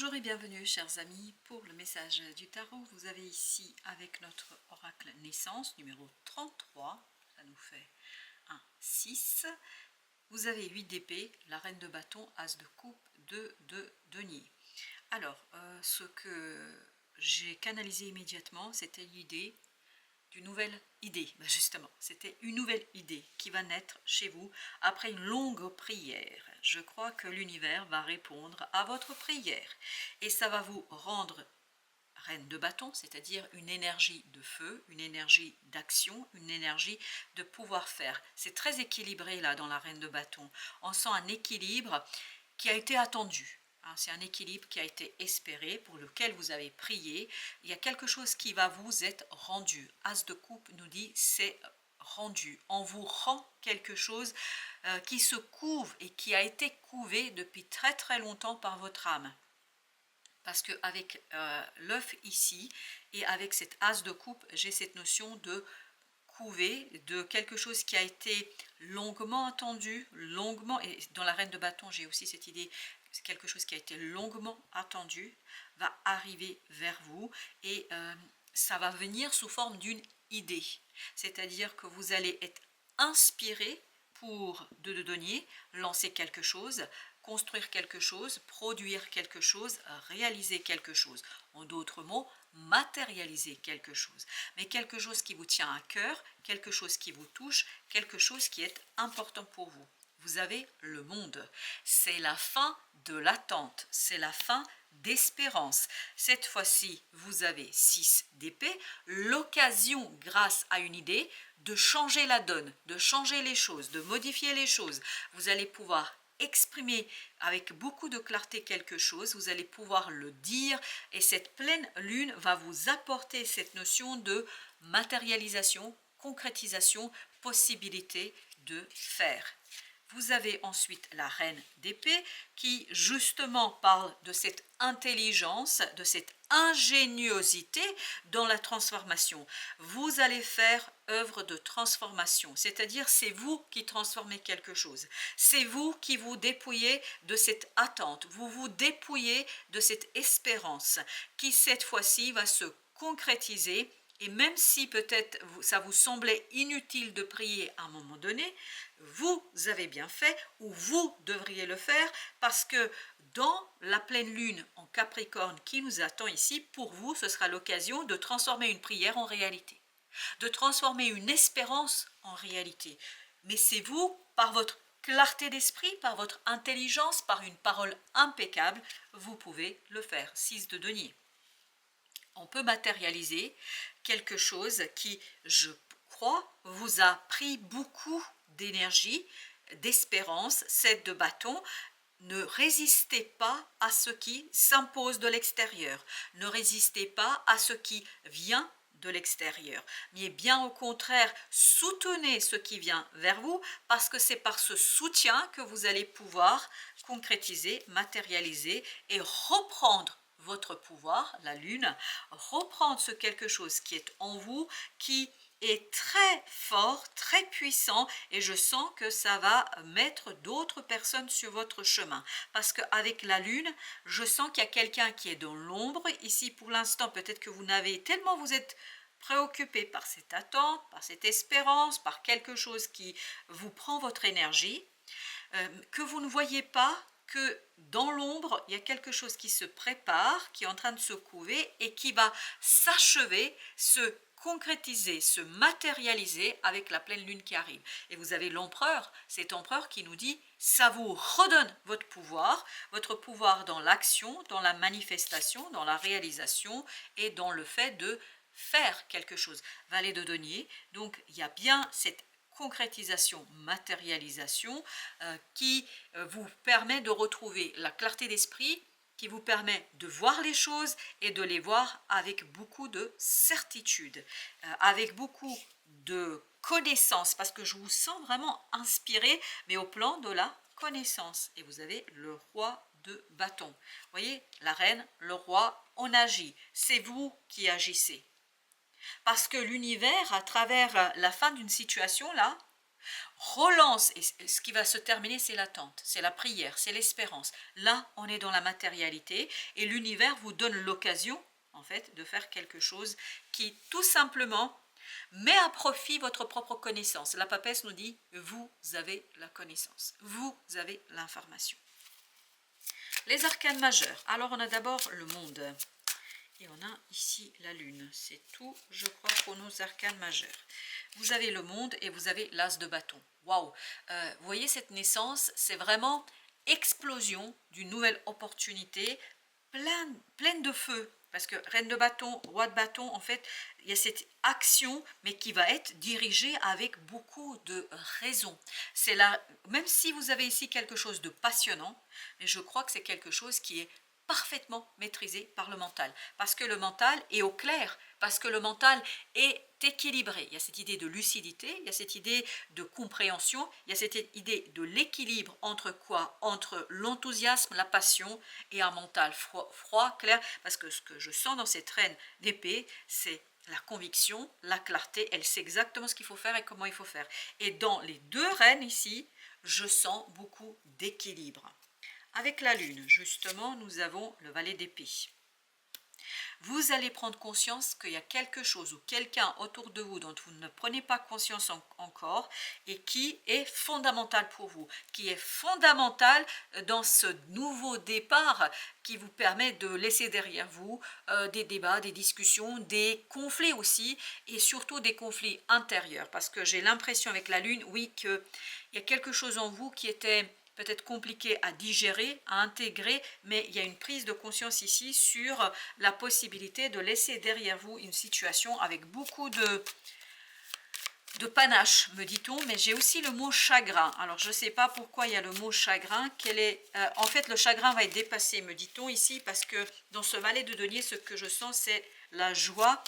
Bonjour et bienvenue chers amis pour le message du tarot. Vous avez ici avec notre oracle naissance numéro 33, ça nous fait 1, 6. Vous avez 8 d'épée, la reine de bâton, as de coupe, 2 de denier. Alors, ce que j'ai canalisé immédiatement, c'était l'idée d'une nouvelle idée. Justement, c'était une nouvelle idée qui va naître chez vous après une longue prière. Je crois que l'univers va répondre à votre prière et ça va vous rendre reine de bâton, c'est-à-dire une énergie de feu, une énergie d'action, une énergie de pouvoir faire. C'est très équilibré là dans la reine de bâton. On sent un équilibre qui a été attendu. C'est un équilibre qui a été espéré, pour lequel vous avez prié. Il y a quelque chose qui va vous être rendu. As de coupe nous dit c'est rendu. On vous rend quelque chose qui se couve et qui a été couvé depuis très très longtemps par votre âme. Parce qu'avec l'œuf ici et avec cette as de coupe, j'ai cette notion de couver, de quelque chose qui a été longuement attendu, longuement, et dans la reine de bâton j'ai aussi cette idée, quelque chose qui a été longuement attendu va arriver vers vous et ça va venir sous forme d'une idée, c'est-à-dire que vous allez être inspiré pour de denier, lancer quelque chose, construire quelque chose, produire quelque chose, réaliser quelque chose. En d'autres mots, matérialiser quelque chose. Mais quelque chose qui vous tient à cœur, quelque chose qui vous touche, quelque chose qui est important pour vous. Vous avez le monde. C'est la fin de l'attente, c'est la fin d'espérance. Cette fois-ci, vous avez 6 d'épée, l'occasion, grâce à une idée, de changer la donne, de changer les choses, de modifier les choses. Vous allez pouvoir exprimer avec beaucoup de clarté quelque chose, vous allez pouvoir le dire et cette pleine lune va vous apporter cette notion de matérialisation, concrétisation, possibilité de faire. Vous avez ensuite la reine d'épée qui justement parle de cette intelligence, de cette ingéniosité dans la transformation. Vous allez faire œuvre de transformation, c'est-à-dire c'est vous qui transformez quelque chose. C'est vous qui vous dépouillez de cette attente, vous vous dépouillez de cette espérance qui cette fois-ci va se concrétiser. Et même si peut-être ça vous semblait inutile de prier à un moment donné, vous avez bien fait ou vous devriez le faire parce que dans la pleine lune en Capricorne qui nous attend ici, pour vous, ce sera l'occasion de transformer une prière en réalité, de transformer une espérance en réalité. Mais c'est vous, par votre clarté d'esprit, par votre intelligence, par une parole impeccable, vous pouvez le faire. 6 de denier. On peut matérialiser quelque chose qui, je crois, vous a pris beaucoup d'énergie, d'espérance. 7 de bâton. Ne résistez pas à ce qui s'impose de l'extérieur. Ne résistez pas à ce qui vient de l'extérieur. Mais bien au contraire, soutenez ce qui vient vers vous parce que c'est par ce soutien que vous allez pouvoir concrétiser, matérialiser et reprendre votre pouvoir, la lune, reprendre ce quelque chose qui est en vous, qui est très fort, très puissant et je sens que ça va mettre d'autres personnes sur votre chemin. Parce qu'avec la lune, je sens qu'il y a quelqu'un qui est dans l'ombre. Ici, pour l'instant, peut-être que vous n'avez tellement vous êtes préoccupé par cette attente, par cette espérance, par quelque chose qui vous prend votre énergie, que vous ne voyez pas que dans l'ombre, il y a quelque chose qui se prépare, qui est en train de se couver et qui va s'achever, se concrétiser, se matérialiser avec la pleine lune qui arrive. Et vous avez l'empereur, cet empereur qui nous dit, ça vous redonne votre pouvoir dans l'action, dans la manifestation, dans la réalisation et dans le fait de faire quelque chose. Valet de denier, donc il y a bien cette concrétisation, matérialisation qui vous permet de retrouver la clarté d'esprit, qui vous permet de voir les choses et de les voir avec beaucoup de certitude, avec beaucoup de connaissance, parce que je vous sens vraiment inspiré, mais au plan de la connaissance. Et vous avez le roi de bâton. Vous voyez, la reine, le roi, on agit. C'est vous qui agissez. Parce que l'univers, à travers la fin d'une situation là, relance, et ce qui va se terminer, c'est l'attente, c'est la prière, c'est l'espérance. Là, on est dans la matérialité et l'univers vous donne l'occasion, en fait, de faire quelque chose qui, tout simplement, met à profit votre propre connaissance. La papesse nous dit, vous avez la connaissance, vous avez l'information. Les arcanes majeurs. Alors, on a d'abord le monde. Et on a ici la lune. C'est tout, je crois, pour nos arcanes majeurs. Vous avez le monde et vous avez l'as de bâton. Waouh! Vous voyez cette naissance, c'est vraiment explosion d'une nouvelle opportunité pleine de feu. Parce que reine de bâton, roi de bâton, en fait, il y a cette action, mais qui va être dirigée avec beaucoup de raison. C'est là, même si vous avez ici quelque chose de passionnant, mais je crois que c'est quelque chose qui est parfaitement maîtrisé par le mental. Parce que le mental est au clair, parce que le mental est équilibré. Il y a cette idée de lucidité, il y a cette idée de compréhension, il y a cette idée de l'équilibre entre quoi? Entre l'enthousiasme, la passion et un mental froid, clair, parce que ce que je sens dans cette reine d'épée, c'est la conviction, la clarté, elle sait exactement ce qu'il faut faire et comment il faut faire. Et dans les deux reines ici, je sens beaucoup d'équilibre. Avec la lune, justement, nous avons le valet d'épée. Vous allez prendre conscience qu'il y a quelque chose ou quelqu'un autour de vous dont vous ne prenez pas conscience encore et qui est fondamental pour vous, qui est fondamental dans ce nouveau départ qui vous permet de laisser derrière vous des débats, des discussions, des conflits aussi et surtout des conflits intérieurs parce que j'ai l'impression avec la lune, oui, qu'il y a quelque chose en vous qui était peut-être compliqué à digérer, à intégrer, mais il y a une prise de conscience ici sur la possibilité de laisser derrière vous une situation avec beaucoup de panache, me dit-on, mais j'ai aussi le mot chagrin. Alors, je ne sais pas pourquoi il y a le mot chagrin. En fait, le chagrin va être dépassé, me dit-on ici, parce que dans ce valet de denier, ce que je sens, c'est la joie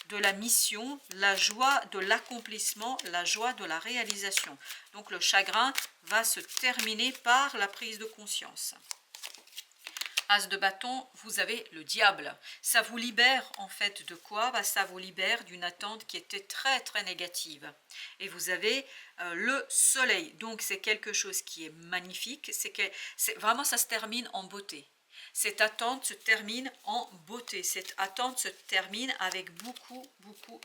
de la mission, la joie de l'accomplissement, la joie de la réalisation. Donc le chagrin va se terminer par la prise de conscience. As de bâton, vous avez le diable. Ça vous libère en fait de quoi? Ça vous libère d'une attente qui était très très négative. Et vous avez le soleil. Donc c'est quelque chose qui est magnifique. Vraiment ça se termine en beauté. Cette attente se termine en beauté. Cette attente se termine avec beaucoup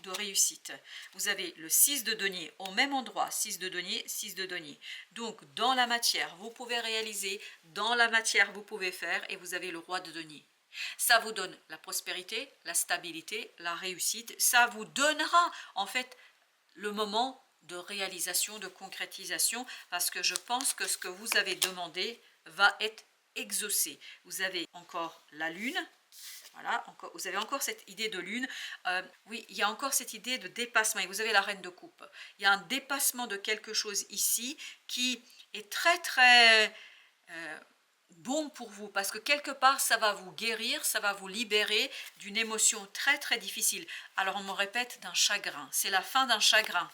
de réussite. Vous avez le 6 de denier au même endroit, 6 de denier, 6 de denier. Donc dans la matière, vous pouvez réaliser, dans la matière, vous pouvez faire, et vous avez le roi de denier. Ça vous donne la prospérité, la stabilité, la réussite. Ça vous donnera en fait le moment de réalisation, de concrétisation, parce que je pense que ce que vous avez demandé va être exaucé. Vous avez encore la lune, voilà, vous avez encore cette idée de lune. Oui, il y a encore cette idée de dépassement. Et vous avez la reine de coupe. Il y a un dépassement de quelque chose ici qui est très très bon pour vous, parce que quelque part ça va vous guérir, ça va vous libérer d'une émotion très très difficile. Alors on me répète d'un chagrin, c'est la fin d'un chagrin.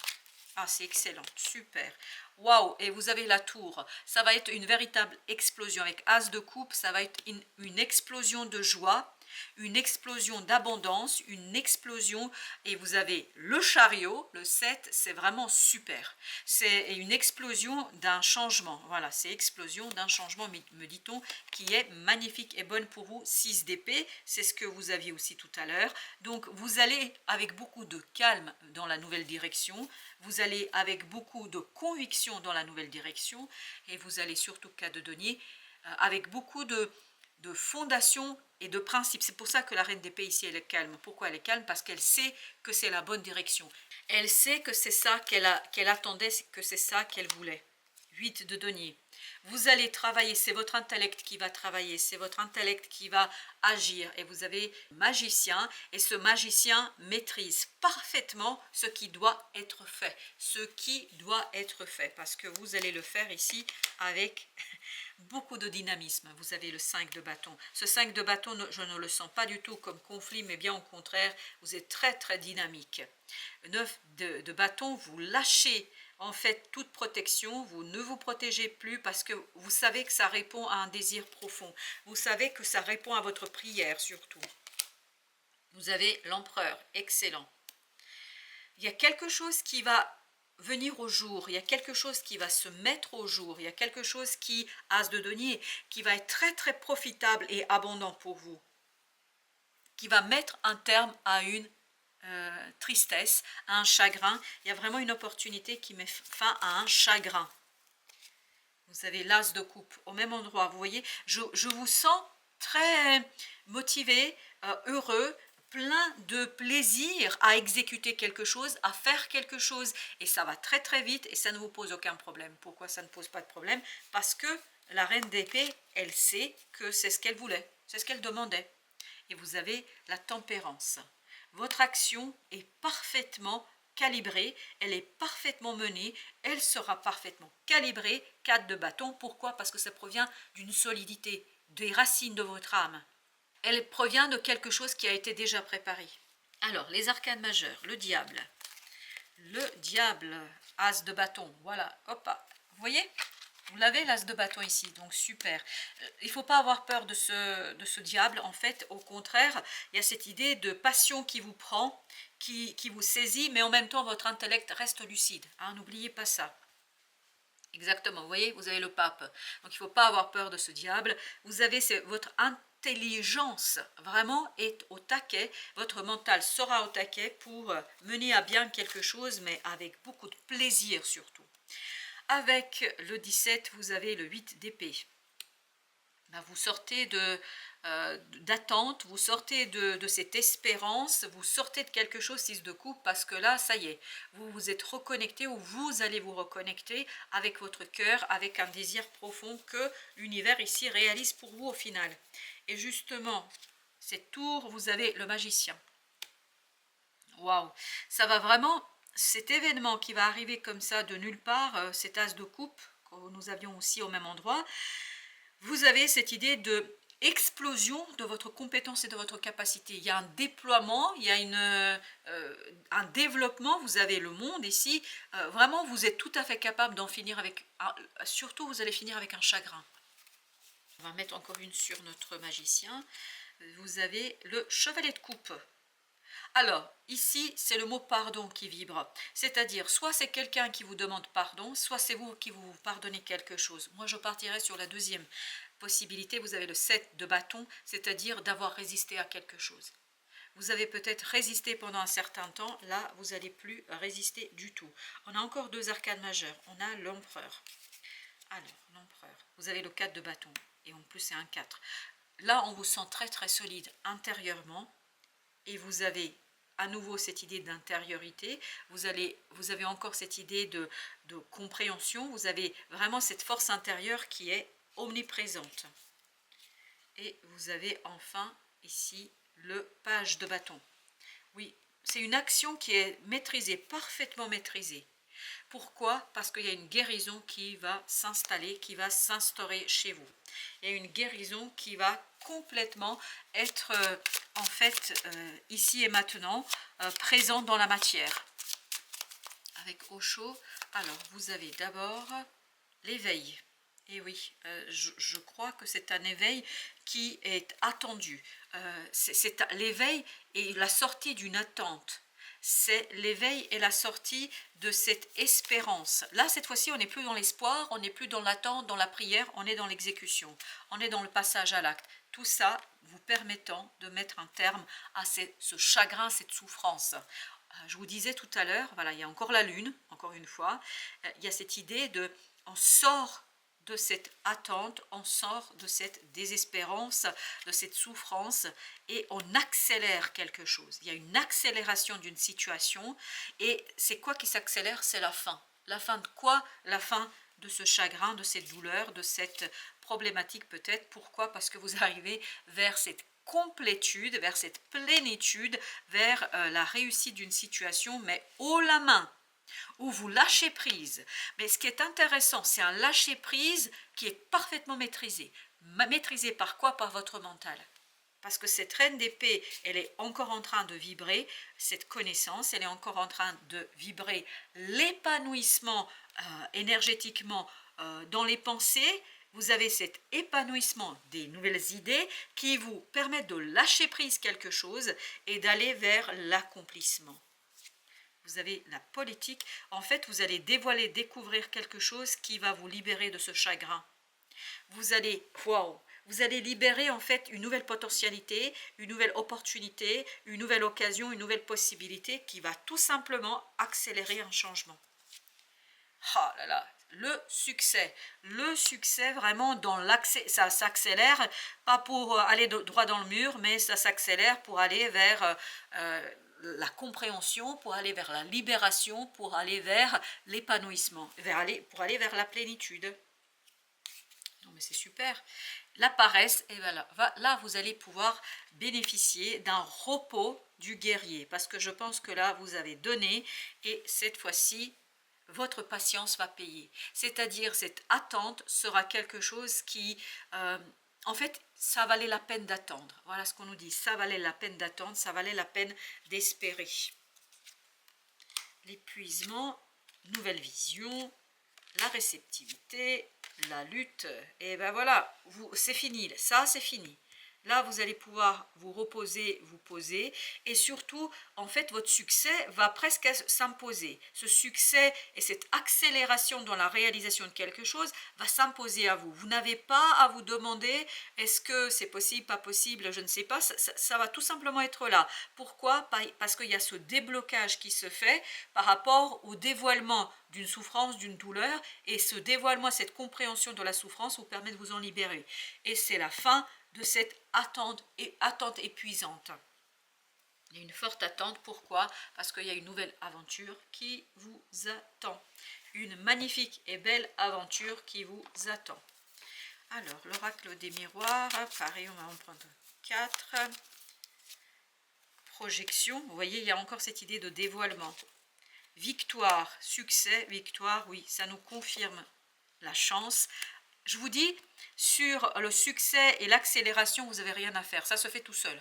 Ah, c'est excellent, super. Waouh, et vous avez la tour. Ça va être une véritable explosion. Avec As de coupe, ça va être une explosion de joie, une explosion d'abondance, une explosion. Et vous avez le chariot, le 7, c'est vraiment super. C'est une explosion d'un changement. Voilà, c'est explosion d'un changement, me dit-on, qui est magnifique et bonne pour vous. 6 d'épée, c'est ce que vous aviez aussi tout à l'heure. Donc, vous allez avec beaucoup de calme dans la nouvelle direction. Vous allez avec beaucoup de conviction dans la nouvelle direction et vous allez surtout, cas de denier, avec beaucoup de fondation et de principes. C'est pour ça que la reine d'épée ici, elle est calme. Pourquoi elle est calme? Parce qu'elle sait que c'est la bonne direction. Elle sait que c'est ça qu'elle attendait, que c'est ça qu'elle voulait. 8 de denier. Vous allez travailler, c'est votre intellect qui va travailler, c'est votre intellect qui va agir. Et vous avez magicien, et ce magicien maîtrise parfaitement ce qui doit être fait. Ce qui doit être fait, parce que vous allez le faire ici avec beaucoup de dynamisme. Vous avez le 5 de bâton. Ce 5 de bâton, je ne le sens pas du tout comme conflit, mais bien au contraire, vous êtes très très dynamique. 9 de bâton, vous lâchez en fait toute protection, vous ne vous protégez plus parce que vous savez que ça répond à un désir profond. Vous savez que ça répond à votre prière surtout. Vous avez l'empereur, excellent. Il y a quelque chose qui va venir au jour, il y a quelque chose qui va se mettre au jour, il y a quelque chose qui, as de denier, qui va être très très profitable et abondant pour vous, qui va mettre un terme à une tristesse, à un chagrin. Il y a vraiment une opportunité qui met fin à un chagrin. Vous avez l'as de coupe au même endroit, vous voyez, je vous sens très motivé, heureux, plein de plaisir à exécuter quelque chose, à faire quelque chose, et ça va très très vite et ça ne vous pose aucun problème. Pourquoi ça ne pose pas de problème? Parce que la reine d'épée, elle sait que c'est ce qu'elle voulait, c'est ce qu'elle demandait. Et vous avez la tempérance. Votre action est parfaitement calibrée, elle est parfaitement menée, elle sera parfaitement calibrée. 4 de bâton, pourquoi? Parce que ça provient d'une solidité, des racines de votre âme. Elle provient de quelque chose qui a été déjà préparé. Alors, les arcanes majeures, le diable, as de bâton, voilà, hop, vous voyez? Vous l'avez l'as de bâton ici, donc super. Il ne faut pas avoir peur de ce diable, en fait, au contraire, il y a cette idée de passion qui vous prend, qui vous saisit, mais en même temps votre intellect reste lucide, hein, n'oubliez pas ça. Exactement, vous voyez, vous avez le pape, donc il ne faut pas avoir peur de ce diable, vous avez votre intelligence vraiment est au taquet, votre mental sera au taquet pour mener à bien quelque chose, mais avec beaucoup de plaisir surtout. Avec le 17, vous avez le 8 d'épée. Ben, vous sortez d'attente, vous sortez de cette espérance, vous sortez de quelque chose, 6 de coupe, parce que là, ça y est, vous vous êtes reconnecté ou vous allez vous reconnecter avec votre cœur, avec un désir profond que l'univers ici réalise pour vous au final. Et justement, cette tour, vous avez le magicien. Waouh, ça va vraiment, cet événement qui va arriver comme ça de nulle part, cet as de coupe que nous avions aussi au même endroit, vous avez cette idée de explosion de votre compétence et de votre capacité. Il y a un déploiement, il y a un développement, vous avez le monde ici, vraiment vous êtes tout à fait capable d'en finir avec, surtout vous allez finir avec un chagrin. On va mettre encore une sur notre magicien, vous avez le chevalet de coupe. Alors, ici, c'est le mot pardon qui vibre. C'est-à-dire, soit c'est quelqu'un qui vous demande pardon, soit c'est vous qui vous pardonnez quelque chose. Moi, je partirais sur la deuxième possibilité. Vous avez le 7 de bâton, c'est-à-dire d'avoir résisté à quelque chose. Vous avez peut-être résisté pendant un certain temps. Là, vous n'allez plus résister du tout. On a encore 2 arcanes majeures. On a l'empereur. Alors, l'empereur. Vous avez le 4 de bâton. Et en plus, c'est un 4. Là, on vous sent très, très solide intérieurement. Et vous avez à nouveau cette idée d'intériorité, vous avez encore cette idée de compréhension, vous avez vraiment cette force intérieure qui est omniprésente. Et vous avez enfin ici le page de bâton. Oui, c'est une action qui est maîtrisée, parfaitement maîtrisée. Pourquoi? Parce qu'il y a une guérison qui va s'installer, qui va s'instaurer chez vous. Il y a une guérison qui va complètement être en fait ici et maintenant présente dans la matière. Avec Osho, alors vous avez d'abord l'éveil. Et oui, je crois que c'est un éveil qui est attendu. C'est l'éveil et la sortie d'une attente. C'est l'éveil et la sortie de cette espérance. Là, cette fois-ci, on n'est plus dans l'espoir, on n'est plus dans l'attente, dans la prière, on est dans l'exécution. On est dans le passage à l'acte. Tout ça vous permettant de mettre un terme à ce chagrin, cette souffrance. Je vous disais tout à l'heure, voilà, il y a encore la lune, encore une fois, il y a cette idée de, on sort de cette attente, on sort de cette désespérance, de cette souffrance et on accélère quelque chose. Il y a une accélération d'une situation et c'est quoi qui s'accélère? C'est la fin. La fin de quoi? La fin de ce chagrin, de cette douleur, de cette problématique peut-être. Pourquoi? Parce que vous arrivez vers cette complétude, vers cette plénitude, vers la réussite d'une situation, mais haut la main, où vous lâchez prise. Mais ce qui est intéressant, c'est un lâcher prise qui est parfaitement maîtrisé. Maîtrisé par quoi? Par votre mental. Parce que cette reine d'épée, elle est encore en train de vibrer, cette connaissance, elle est encore en train de vibrer l'épanouissement énergétiquement dans les pensées. Vous avez cet épanouissement des nouvelles idées qui vous permettent de lâcher prise quelque chose et d'aller vers l'accomplissement. vous avez la politique. En fait, vous allez dévoiler, découvrir quelque chose qui va vous libérer de ce chagrin. Vous allez, waouh, vous allez libérer en fait une nouvelle potentialité, une nouvelle opportunité, une nouvelle occasion, une nouvelle possibilité qui va tout simplement accélérer un changement. Oh là là, le succès vraiment dans l'accès, ça s'accélère, pas pour aller droit dans le mur, mais ça s'accélère pour aller vers la compréhension, pour aller vers la libération, pour aller vers l'épanouissement, pour aller vers la plénitude. Non mais c'est super. La paresse, et voilà, là vous allez pouvoir bénéficier d'un repos du guerrier, parce que je pense que là vous avez donné, et cette fois-ci, votre patience va payer. C'est-à-dire cette attente sera quelque chose qui, en fait, ça valait la peine d'attendre. Voilà ce qu'on nous dit, ça valait la peine d'attendre, ça valait la peine d'espérer. L'épuisement, nouvelle vision, la réceptivité, la lutte, et ben voilà, c'est fini, ça c'est fini. Là, vous allez pouvoir vous reposer, vous poser, et surtout, en fait, votre succès va presque s'imposer. Ce succès et cette accélération dans la réalisation de quelque chose va s'imposer à vous. Vous n'avez pas à vous demander, est-ce que c'est possible, pas possible, je ne sais pas, ça va tout simplement être là. Pourquoi? Parce qu'il y a ce déblocage qui se fait par rapport au dévoilement d'une souffrance, d'une douleur, et ce dévoilement, cette compréhension de la souffrance vous permet de vous en libérer. Et c'est la fin de cette attente épuisante. Il y a une forte attente, pourquoi? Parce qu'il y a une nouvelle aventure qui vous attend. Une magnifique et belle aventure qui vous attend. Alors, l'oracle des miroirs, pareil, on va en prendre 4. Projection, vous voyez, il y a encore cette idée de dévoilement. Victoire, succès, victoire, oui, ça nous confirme la chance. Je vous dis, sur le succès et l'accélération, vous n'avez rien à faire. Ça se fait tout seul.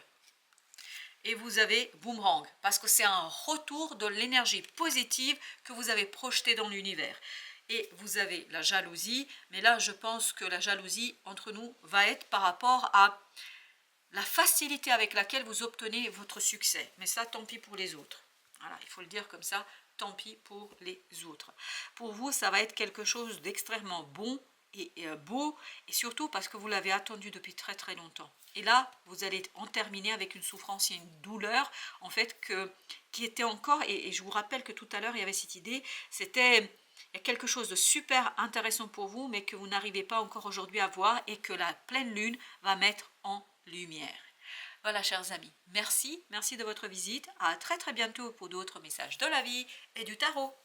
Et vous avez boomerang, parce que c'est un retour de l'énergie positive que vous avez projetée dans l'univers. Et vous avez la jalousie, mais là, je pense que la jalousie entre nous va être par rapport à la facilité avec laquelle vous obtenez votre succès. Mais ça, tant pis pour les autres. Voilà, il faut le dire comme ça, tant pis pour les autres. Pour vous, ça va être quelque chose d'extrêmement bon et beau, et surtout parce que vous l'avez attendu depuis très très longtemps. Et là, vous allez en terminer avec une souffrance et une douleur, en fait, qui était encore, et je vous rappelle que tout à l'heure, il y avait cette idée, c'était... Il y a quelque chose de super intéressant pour vous, mais que vous n'arrivez pas encore aujourd'hui à voir, et que la pleine lune va mettre en lumière. Voilà, chers amis, merci de votre visite. À très très bientôt pour d'autres messages de la vie et du tarot.